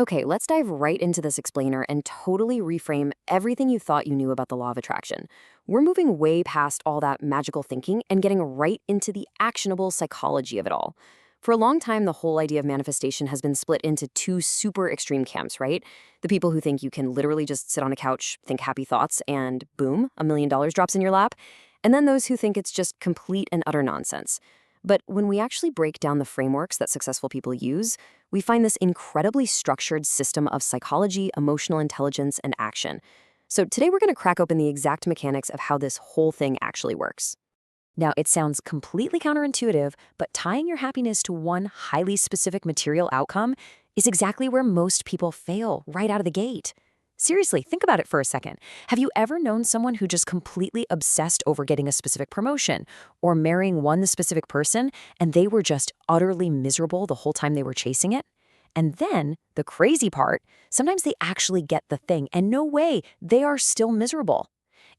Okay, let's dive right into this explainer and totally reframe everything you thought you knew about the law of attraction. We're moving way past all that magical thinking and getting right into the actionable psychology of it all. For a long time, the whole idea of manifestation has been split into two super extreme camps, right? The people who think you can literally just sit on a couch, think happy thoughts, and boom, $1 million drops in your lap. And then those who think it's just complete and utter nonsense. But when we actually break down the frameworks that successful people use, we find this incredibly structured system of psychology, emotional intelligence, and action. So today we're going to crack open the exact mechanics of how this whole thing actually works. Now, it sounds completely counterintuitive, but tying your happiness to one highly specific material outcome is exactly where most people fail right out of the gate. Seriously, think about it for a second. Have you ever known someone who just completely obsessed over getting a specific promotion or marrying one specific person, and they were just utterly miserable the whole time they were chasing it? And then, the crazy part, sometimes they actually get the thing, and no way, they are still miserable.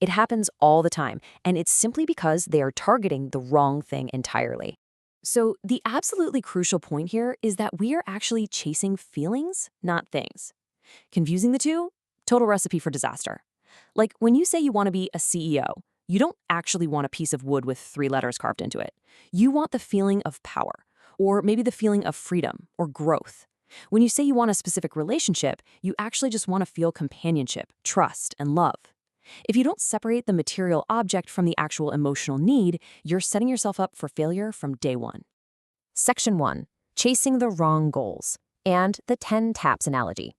It happens all the time, and it's simply because they are targeting the wrong thing entirely. So, the absolutely crucial point here is that we are actually chasing feelings, not things. Confusing the two? Total recipe for disaster. Like when you say you want to be a CEO, you don't actually want a piece of wood with three letters carved into it. You want the feeling of power, or maybe the feeling of freedom or growth. When you say you want a specific relationship, you actually just want to feel companionship, trust, and love. If you don't separate the material object from the actual emotional need, you're setting yourself up for failure from day one. Section 1. Chasing the wrong goals, and the 10 taps analogy.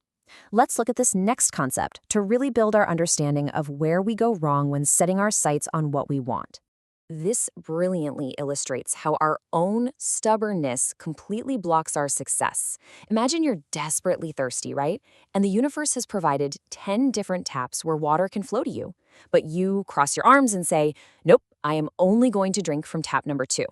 Let's look at this next concept to really build our understanding of where we go wrong when setting our sights on what we want. This brilliantly illustrates how our own stubbornness completely blocks our success. Imagine you're desperately thirsty, right? And the universe has provided 10 different taps where water can flow to you. But you cross your arms and say, nope, I am only going to drink from tap number 2.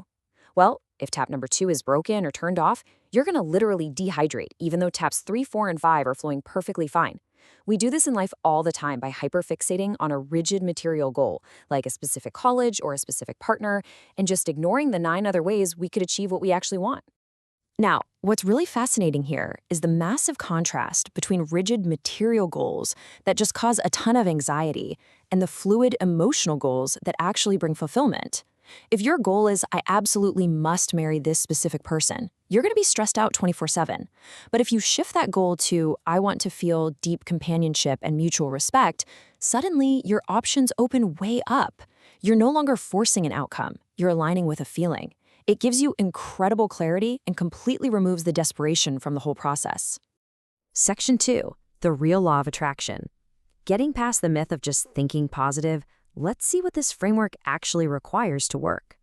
Well, if tap number 2 is broken or turned off, you're going to literally dehydrate, even though taps 3, 4, and 5 are flowing perfectly fine. We do this in life all the time by hyperfixating on a rigid material goal, like a specific college or a specific partner, and just ignoring the 9 other ways we could achieve what we actually want. Now, what's really fascinating here is the massive contrast between rigid material goals that just cause a ton of anxiety and the fluid emotional goals that actually bring fulfillment. If your goal is, I absolutely must marry this specific person, you're going to be stressed out 24/7. But if you shift that goal to, I want to feel deep companionship and mutual respect, suddenly your options open way up. You're no longer forcing an outcome, you're aligning with a feeling. It gives you incredible clarity and completely removes the desperation from the whole process. Section 2. The real law of attraction. Getting past the myth of just thinking positive, let's see what this framework actually requires to work.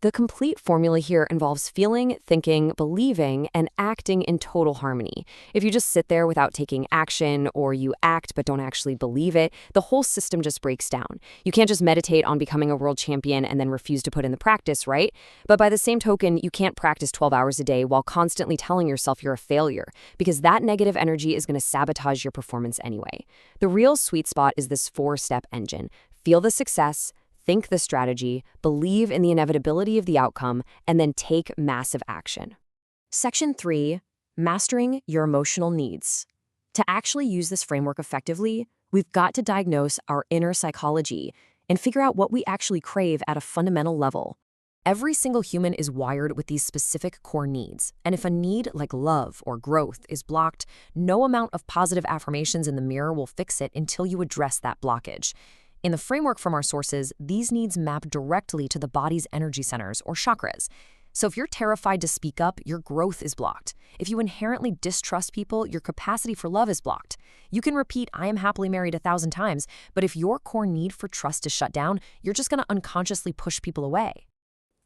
The complete formula here involves feeling, thinking, believing, and acting in total harmony. If you just sit there without taking action, or you act but don't actually believe it, the whole system just breaks down. You can't just meditate on becoming a world champion and then refuse to put in the practice, right? But by the same token, you can't practice 12 hours a day while constantly telling yourself you're a failure, because that negative energy is going to sabotage your performance anyway. The real sweet spot is this 4-step engine. Feel the success, think the strategy, believe in the inevitability of the outcome, and then take massive action. Section 3. Mastering your emotional needs. To actually use this framework effectively, we've got to diagnose our inner psychology and figure out what we actually crave at a fundamental level. Every single human is wired with these specific core needs, and if a need like love or growth is blocked, no amount of positive affirmations in the mirror will fix it until you address that blockage. In the framework from our sources, these needs map directly to the body's energy centers, or chakras. So if you're terrified to speak up, your growth is blocked. If you inherently distrust people, your capacity for love is blocked. You can repeat, I am happily married 1,000 times, but if your core need for trust is shut down, you're just going to unconsciously push people away.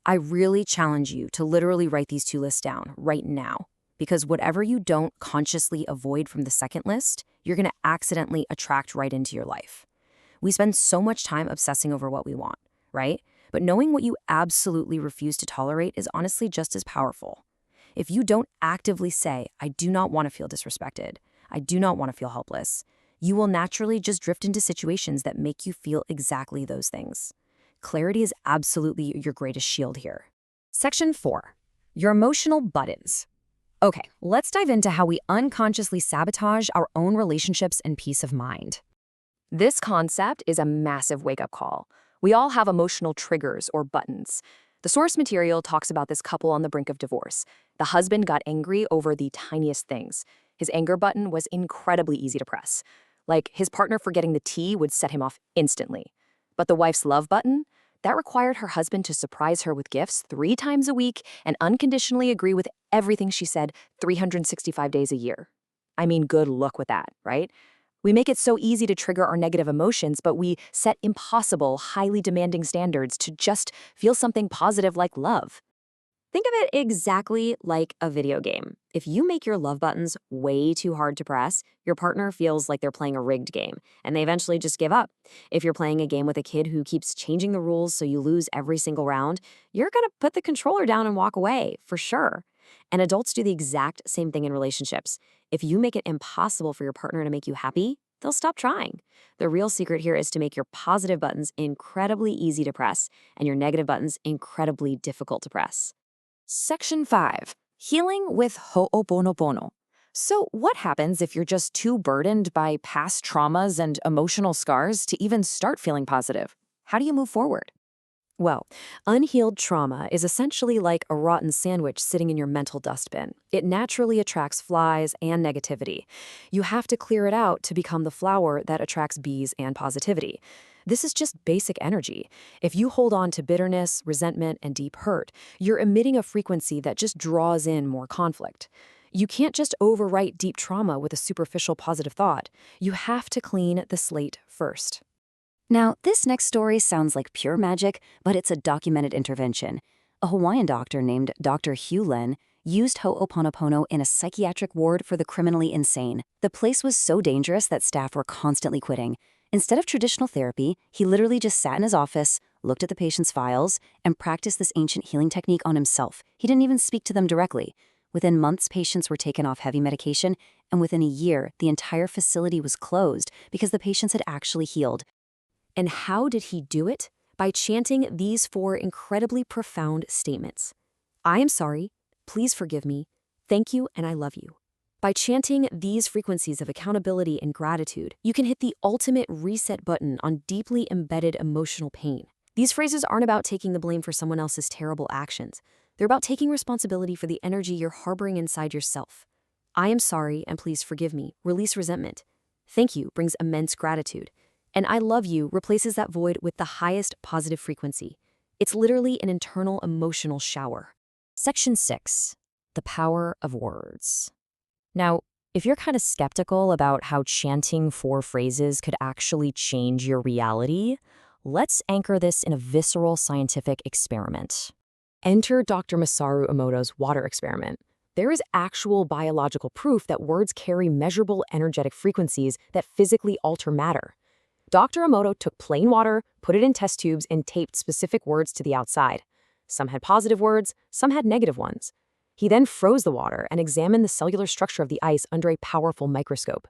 I really challenge you to literally write these 2 lists down right now, because whatever you don't consciously avoid from the second list, you're going to accidentally attract right into your life. We spend so much time obsessing over what we want, right? But knowing what you absolutely refuse to tolerate is honestly just as powerful. If you don't actively say, I do not want to feel disrespected, I do not want to feel helpless, you will naturally just drift into situations that make you feel exactly those things. Clarity is absolutely your greatest shield here. Section 4. Your emotional buttons. Okay, let's dive into how we unconsciously sabotage our own relationships and peace of mind. This concept is a massive wake-up call. We all have emotional triggers or buttons. The source material talks about this couple on the brink of divorce. The husband got angry over the tiniest things. His anger button was incredibly easy to press. Like, his partner forgetting the tea would set him off instantly. But the wife's love button? That required her husband to surprise her with gifts 3 times a week and unconditionally agree with everything she said 365 days a year. I mean, good luck with that, right? We make it so easy to trigger our negative emotions, but we set impossible, highly demanding standards to just feel something positive like love. Think of it exactly like a video game. If you make your love buttons way too hard to press, your partner feels like they're playing a rigged game, and they eventually just give up. If you're playing a game with a kid who keeps changing the rules so you lose every single round, you're gonna put the controller down and walk away, for sure. And adults do the exact same thing in relationships. If you make it impossible for your partner to make you happy, they'll stop trying. The real secret here is to make your positive buttons incredibly easy to press and your negative buttons incredibly difficult to press. Section 5. Healing with Ho'oponopono. So what happens if you're just too burdened by past traumas and emotional scars to even start feeling positive? How do you move forward? Well, unhealed trauma is essentially like a rotten sandwich sitting in your mental dustbin. It naturally attracts flies and negativity. You have to clear it out to become the flower that attracts bees and positivity. This is just basic energy. If you hold on to bitterness, resentment, and deep hurt, you're emitting a frequency that just draws in more conflict. You can't just overwrite deep trauma with a superficial positive thought. You have to clean the slate first. Now, this next story sounds like pure magic, but it's a documented intervention. A Hawaiian doctor named Dr. Hugh Len used Ho'oponopono in a psychiatric ward for the criminally insane. The place was so dangerous that staff were constantly quitting. Instead of traditional therapy, he literally just sat in his office, looked at the patient's files, and practiced this ancient healing technique on himself. He didn't even speak to them directly. Within months, patients were taken off heavy medication, and within a year, the entire facility was closed because the patients had actually healed. And how did he do it? By chanting these 4 incredibly profound statements. I am sorry, please forgive me, thank you, and I love you. By chanting these frequencies of accountability and gratitude, you can hit the ultimate reset button on deeply embedded emotional pain. These phrases aren't about taking the blame for someone else's terrible actions. They're about taking responsibility for the energy you're harboring inside yourself. I am sorry, and please forgive me. Release resentment. Thank you brings immense gratitude. And I love you replaces that void with the highest positive frequency. It's literally an internal emotional shower. Section 6. The power of words. Now, if you're kind of skeptical about how chanting 4 phrases could actually change your reality, let's anchor this in a visceral scientific experiment. Enter Dr. Masaru Emoto's water experiment. There is actual biological proof that words carry measurable energetic frequencies that physically alter matter. Dr. Emoto took plain water, put it in test tubes, and taped specific words to the outside. Some had positive words, some had negative ones. He then froze the water and examined the cellular structure of the ice under a powerful microscope.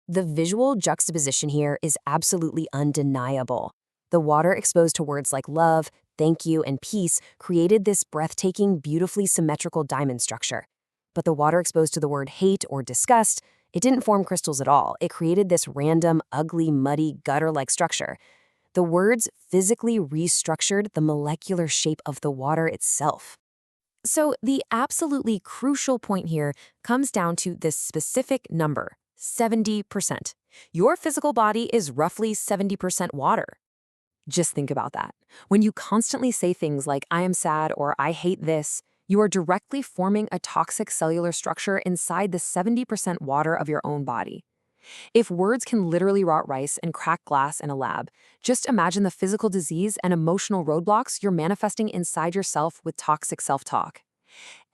The visual juxtaposition here is absolutely undeniable. The water exposed to words like love, thank you, and peace created this breathtaking, beautifully symmetrical diamond structure. But the water exposed to the word hate or disgust, it didn't form crystals at all. It created this random, ugly, muddy, gutter-like structure. The words physically restructured the molecular shape of the water itself. So the absolutely crucial point here comes down to this specific number, 70%. Your physical body is roughly 70% water. Just think about that. When you constantly say things like, I am sad or I hate this, you are directly forming a toxic cellular structure inside the 70% water of your own body. If words can literally rot rice and crack glass in a lab, just imagine the physical disease and emotional roadblocks you're manifesting inside yourself with toxic self-talk.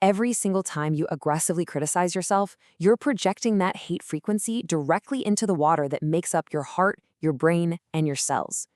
Every single time you aggressively criticize yourself, you're projecting that hate frequency directly into the water that makes up your heart, your brain, and your cells.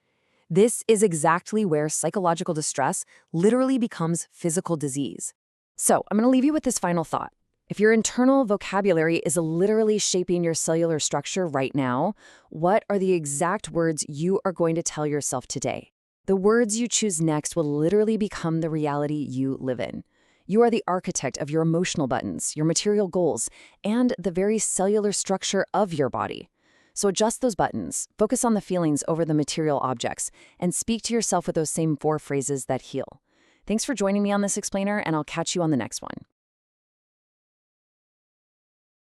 This is exactly where psychological distress literally becomes physical disease. So I'm going to leave you with this final thought. If your internal vocabulary is literally shaping your cellular structure right now, what are the exact words you are going to tell yourself today? The words you choose next will literally become the reality you live in. You are the architect of your emotional buttons, your material goals, and the very cellular structure of your body. So adjust those buttons, focus on the feelings over the material objects, and speak to yourself with those same 4 phrases that heal. Thanks for joining me on this explainer, and I'll catch you on the next one.